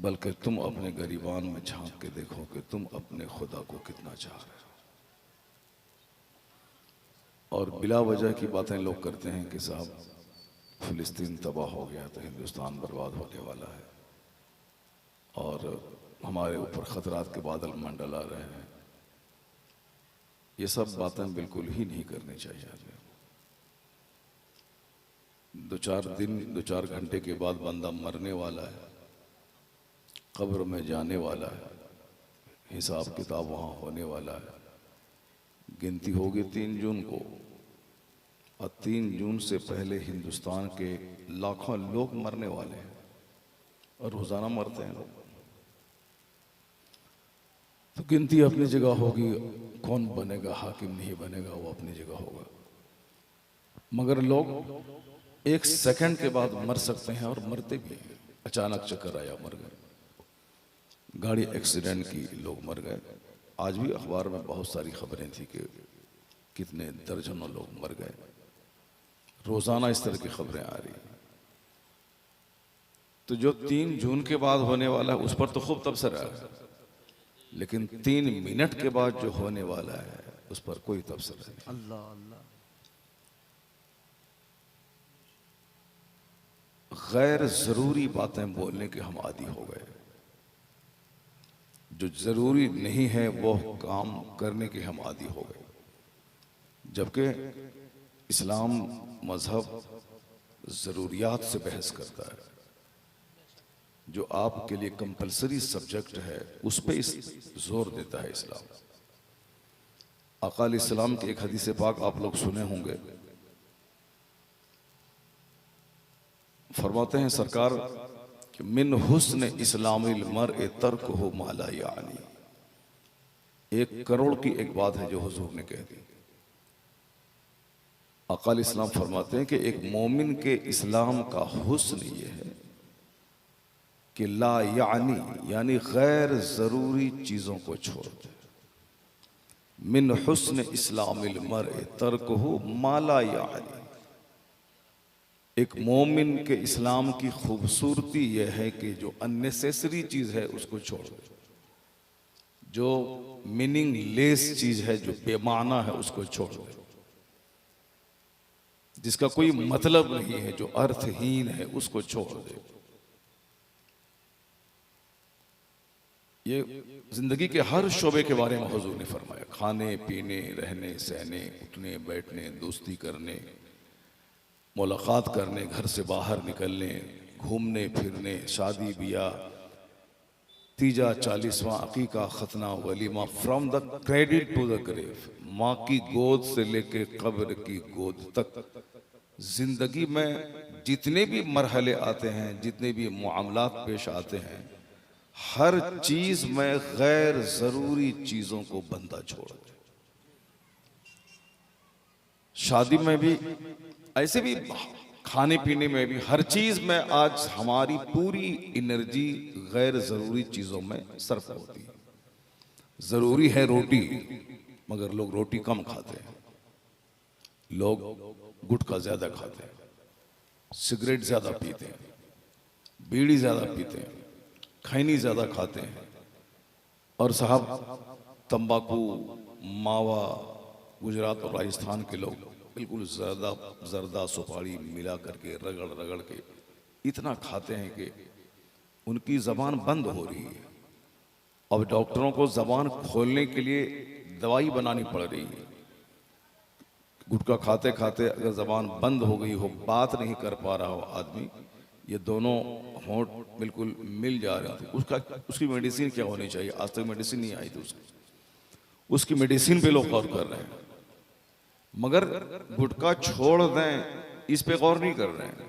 बल्कि तुम अपने गरीबान में झांक के देखो कि तुम अपने खुदा को कितना चाह रहे हो। और बिला वजह की बातें लोग करते हैं कि साहब फिलिस्तीन तबाह हो गया तो हिंदुस्तान बर्बाद होने वाला है और हमारे ऊपर खतरात के बादल मंडला रहे हैं। ये सब बातें बिल्कुल ही नहीं करनी चाहिए। दो चार घंटे के बाद बंदा मरने वाला है, कब्र में जाने वाला है, हिसाब किताब वहाँ होने वाला है। गिनती होगी 3 जून को, और 3 जून से पहले हिंदुस्तान के लाखों लोग मरने वाले हैं और रोजाना मरते हैं लोग। तो गिनती अपनी जगह होगी, कौन बनेगा हाकिम नहीं बनेगा वो अपनी जगह होगा, मगर लोग 1 सेकंड के बाद मर सकते हैं और मरते भी हैं। अचानक चक्कर आया मर गए, गाड़ी एक्सीडेंट की लोग मर गए। आज भी अखबार में बहुत सारी खबरें थी कि कितने दर्जनों लोग मर गए। रोजाना इस तरह की खबरें आ रही। तो जो 3 जून के बाद होने वाला है उस पर तो खूब तबसरा है, लेकिन 3 मिनट के बाद जो होने वाला है उस पर कोई तबसरा नहीं। अल्लाह अल्लाह। गैर जरूरी बातें बोलने के हम आदी हो गए। जो जरूरी नहीं है वो काम करने के हम आदी हो गए, जबकि इस्लाम मजहब जरूरियात से बहस करता है। जो आपके लिए कंपलसरी सब्जेक्ट है उस पे जोर देता है इस्लाम। आका अलैहिस्सलाम की एक हदीस पाक आप लोग सुने होंगे, फरमाते हैं सरकार कि मिन हुस्न इस्लामिल मर्इ तर्कुहु मा ला यानी। 1 करोड़ की एक बात है जो हुजूर ने कह दी। आका अलैहिस्सलाम फरमाते हैं कि एक मोमिन के इस्लाम का हुस्न ये है कि ला यानी गैर जरूरी चीजों को छोड़ दे। मिन हुस्न इस्लामिल मर्इ तर्कुहु मा ला यानी। एक मोमिन के इस्लाम की खूबसूरती यह है कि जो अननेसेसरी चीज है उसको छोड़ दे, जो मीनिंगलेस चीज है, जो बेमाना है उसको छोड़ दे, जिसका कोई मतलब नहीं है, जो अर्थहीन है उसको छोड़ दे। ये जिंदगी के हर शोबे के बारे में हुजूर ने फरमाया। खाने पीने, रहने सहने, उठने बैठने, दोस्ती करने, मुलाकात करने, घर से बाहर निकलने, घूमने फिरने, शादी ब्याह, तीजा 40वां अकीका, खतना, वलीमा, from the credit to the grave, माँ की गोद से लेके कब्र की गोद तक जिंदगी में जितने भी मरहले आते हैं, जितने भी मामलात पेश आते हैं, हर चीज में गैर जरूरी चीजों को बंदा छोड़ दे। शादी में भी ऐसे भी, खाने पीने में भी, हर चीज में आज हमारी पूरी एनर्जी गैर जरूरी चीजों में सर्फ होती है। जरूरी है रोटी, मगर लोग रोटी कम खाते हैं, लोग गुटखा ज्यादा खाते हैं, सिगरेट ज्यादा पीते हैं, बीड़ी ज्यादा पीते हैं, खैनी ज्यादा खाते हैं, और साहब तंबाकू, मावा, गुजरात और राजस्थान के लोग बिल्कुल जर्दा सुपारी मिला करके रगड़ रगड़ के इतना खाते हैं कि उनकी जबान बंद हो रही है। अब डॉक्टरों को जबान खोलने के लिए दवाई बनानी पड़ रही है। गुटखा खाते खाते अगर जबान बंद हो गई हो, बात नहीं कर पा रहा हो आदमी, ये दोनों होंठ बिल्कुल मिल जा रहे हैं, तो उसकी मेडिसिन क्या होनी चाहिए? आज तक मेडिसिन नहीं आई थी उसकी मेडिसिन पे लोग गौर कर रहे हैं, मगर गुटखा छोड़ दें इस पे गौर नहीं कर रहे हैं।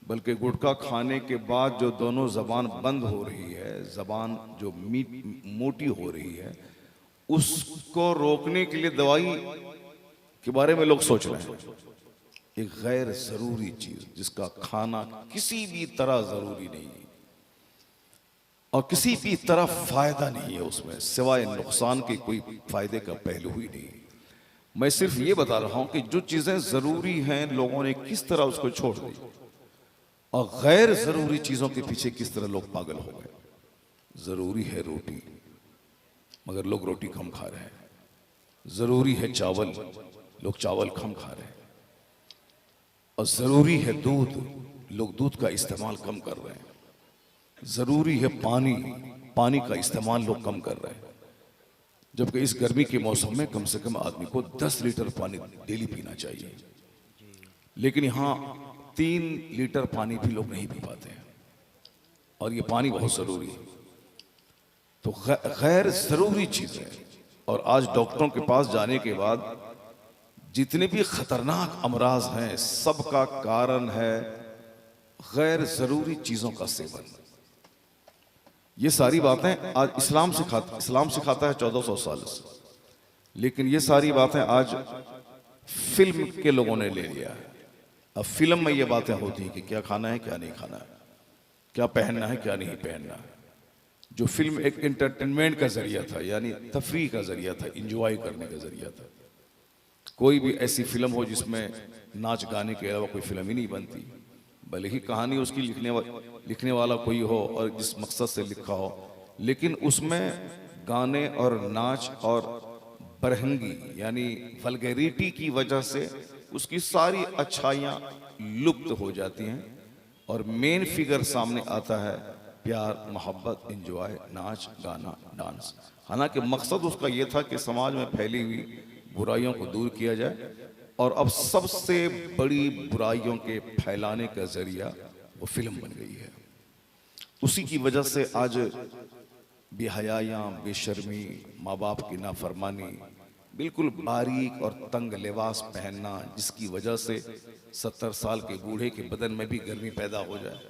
बल्कि गुटखा खाने के बाद जो दोनों जबान बंद हो रही है, जबान जो मोटी हो रही है, उसको रोकने के लिए दवाई के बारे में लोग सोच रहे हैं। एक गैर जरूरी चीज जिसका खाना किसी भी तरह जरूरी नहीं है और किसी भी तरह फायदा नहीं है, उसमें सिवाय नुकसान के कोई फायदे का पहलू ही नहीं। मैं सिर्फ ये बता रहा हूं कि जो चीजें जरूरी हैं लोगों ने किस तरह उसको छोड़ दी और गैर जरूरी चीजों के पीछे किस तरह लोग पागल हो गए। जरूरी है रोटी, मगर लोग रोटी कम खा रहे हैं। जरूरी है चावल, लोग चावल कम खा रहे हैं। और जरूरी है दूध, लोग दूध का इस्तेमाल कम कर रहे हैं। जरूरी है पानी, पानी का इस्तेमाल लोग कम कर रहे हैं। जबकि इस गर्मी के मौसम में कम से कम आदमी को 10 लीटर पानी डेली पीना चाहिए, लेकिन यहाँ 3 लीटर पानी भी लोग नहीं पी पाते हैं। और ये पानी बहुत जरूरी है। तो गैर जरूरी चीजें, और आज डॉक्टरों के पास जाने के बाद जितने भी खतरनाक अमराज हैं, सबका कारण है गैर जरूरी चीजों का सेवन। ये सारी बातें आज इस्लाम सिखाता है 1400 साल से, लेकिन ये सारी बातें आज फिल्म के लोगों ने ले लिया है। अब फिल्म में ये बातें होती हैं कि क्या खाना है, क्या नहीं खाना है, क्या पहनना है, क्या नहीं पहनना है। जो फिल्म एक एंटरटेनमेंट का जरिया था, यानी तफरीह का जरिया था, इंजॉय करने का जरिया था। कोई भी ऐसी फिल्म हो जिसमें नाच गाने के अलावा कोई फिल्म ही नहीं बनती, भले ही कहानी उसकी लिखने वाला कोई हो और जिस मकसद से लिखा हो, लेकिन उसमें गाने और नाच और बरहंगी यानी वल्गैरिटी की वजह से उसकी सारी अच्छाइयाँ लुप्त हो जाती हैं और मेन फिगर सामने आता है प्यार, मोहब्बत, एंजॉय, नाच गाना, डांस। हालांकि मकसद उसका ये था कि समाज में फैली हुई बुराइयों को दूर किया जाए, और अब सबसे बड़ी बुराइयों के फैलाने का जरिया वो फिल्म बन गई है। उसी की वजह से आज बेहयायां, बेशर्मी, माँ बाप की नाफरमानी, बिल्कुल बारीक और तंग लिबास पहनना, जिसकी वजह से 70 साल के बूढ़े के बदन में भी गर्मी पैदा हो जाए,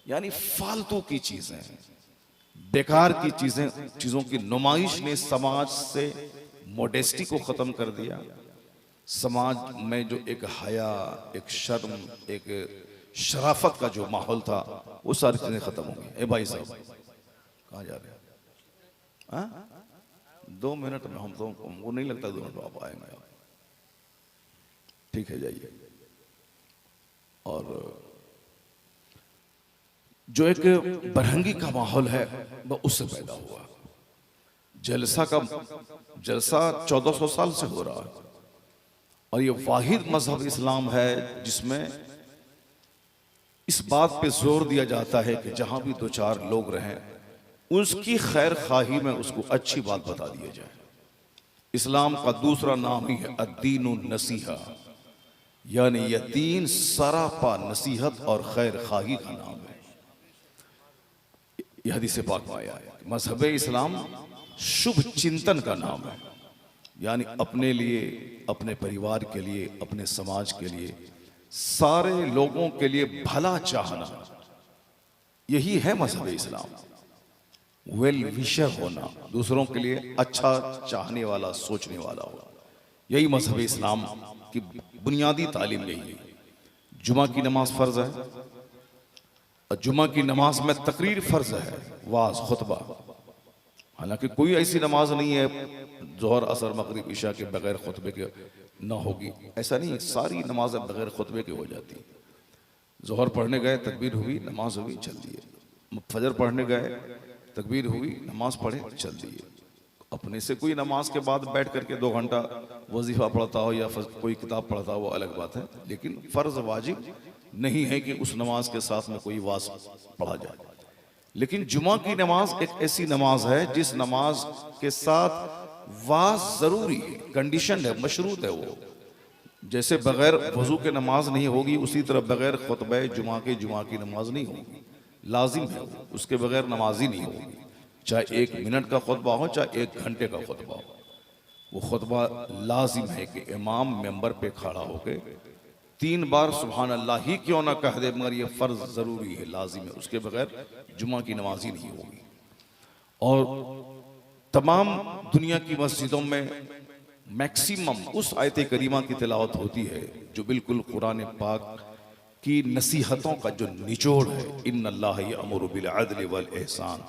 यानी फालतू की चीजें, बेकार की चीजों की नुमाइश ने समाज से मोडेस्टी को खत्म कर दिया। समाज में जो एक हया, एक शर्म, एक शराफत का जो माहौल था, वो सारी चीजें खत्म हो गई। ए भाई साहब कहाँ जा रहे हैं? 2 मिनट में हम तो, हमको नहीं लगता 2 मिनट में आप आएंगे। ठीक है, जाइए। और जो एक बरहंगी का माहौल है वह उससे पैदा हुआ। जलसा 1400 साल से हो रहा है, और ये वाहिद मजहब इस्लाम है जिसमें इस बात पे जोर दिया जाता है कि जहां भी 2-4 लोग रहें, उसकी खैर खाही में उसको अच्छी बात बता दिया जाए। इस्लाम का दूसरा नाम ही है अद्दीनुन नसीहा, यानी यह दीन सरापा नसीहत और खैर खाही का नाम है। यह हदीस पाक में आया है। मजहब इस्लाम शुभ चिंतन का नाम है, यानी अपने लिए, अपने परिवार के लिए, अपने समाज के लिए, सारे लोगों के लिए भला चाहना, यही है मजहब इस्लाम। वेल विशर होना, दूसरों के लिए अच्छा चाहने वाला, सोचने वाला हो, यही मजहब इस्लाम की बुनियादी तालीम यही है। जुमा की नमाज फर्ज है, और जुमा की नमाज में तकरीर फर्ज है, वाज, खुतबा। हालांकि कोई ऐसी नमाज नहीं है जोहर, असर, मगरिब, इशा के बगैर खुतबे के ना होगी, ऐसा नहीं। सारी नमाजें बगैर खुतबे के हो जाती। जोहर पढ़ने गए, तकबीर हुई, नमाज हुई, चल दिए। फजर पढ़ने गए, तकबीर हुई, नमाज पढ़े, चल दिए। अपने से कोई नमाज के बाद बैठ करके 2 घंटा वजीफा पढ़ता हो या कोई किताब पढ़ता हो, वो अलग बात है, लेकिन फर्ज वाजिब नहीं है कि उस नमाज के साथ में कोई वास पढ़ा जाए। लेकिन जुमा की नमाज एक ऐसी नमाज है जिस नमाज के साथ वास जरूरी है, कंडीशन है, मशरूत है। वो जैसे बगैर वजू के नमाज नहीं होगी, उसी तरह बगैर खुतबे जुमा की नमाज नहीं होगी, लाजिम है। उसके बगैर नमाज ही नहीं होगी, चाहे 1 मिनट का खुतबा हो, चाहे 1 घंटे का खुतबा हो। वो खुतबा लाजिम है कि इमाम मेंबर पे खड़ा होकर 3 बार सुभान अल्लाह ही क्यों ना कह दे, मगर ये फर्ज जरूरी है, लाजिम है। उसके बगैर जुमा की नमाज ही नहीं होगी। और तमाम दुनिया की मस्जिदों में मैक्सिमम उस आयत करीमा की तिलावत होती है जो बिल्कुल कुरान पाक की नसीहतों का जो निचोड़ है। इन्नल्लाह यअमुरु बिल अदल वल इहसान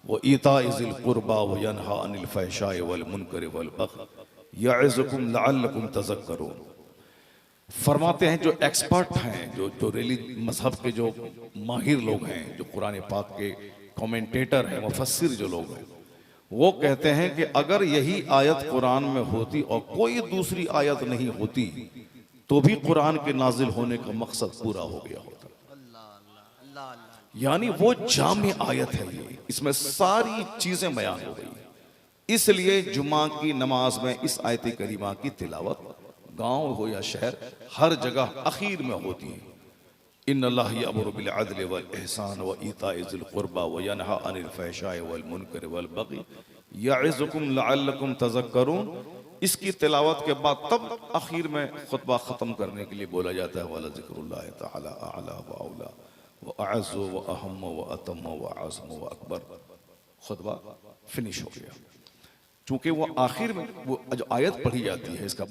व ईताइ ज़िल कुर्बा व यनहा अनिल फहशाइ वल मुनकर वल बग़य यअज़ुकुम लअल्लकुम तज़क्करून। फरमाते हैं जो एक्सपर्ट हैं, जो मजहब के जो माहिर लोग हैं, जो कुरान पाक के कमेंटेटर है, मुफस्सिर जो लोग हैं, वो कहते हैं कि अगर यही आयत कुरान में होती और कोई दूसरी आयत नहीं होती तो भी कुरान के नाजिल होने का मकसद पूरा हो गया होता। यानी वो जामे आयत है ये, इसमें सारी चीजें बयान हो गई। इसलिए जुमा की नमाज में इस आयत करीमा की तिलावत गांव हो या शहर हर जगह आखिर में होती है। इन्नल्लाह यअमुरु बिल अदल वल इहसान व ईताइ ज़िल कुर्बा व यनहा अनिल फहशाइ वल मुनकर वल बगी यइज़ुकुम लअल्लकुम तज़क्करून। इसकी तिलावत के बाद तब आखिर में खुतबा ख़त्म करने के लिए बोला जाता है वला ज़िक्रुल्लाहि तआला अअला व औला व अअज़्ज़ु व अहम व अतम व अज़म व अकबर। खुतबा फिनिश हो गया। चूंकि वो आखिर में वो जो आयत पढ़ी जाती है इसका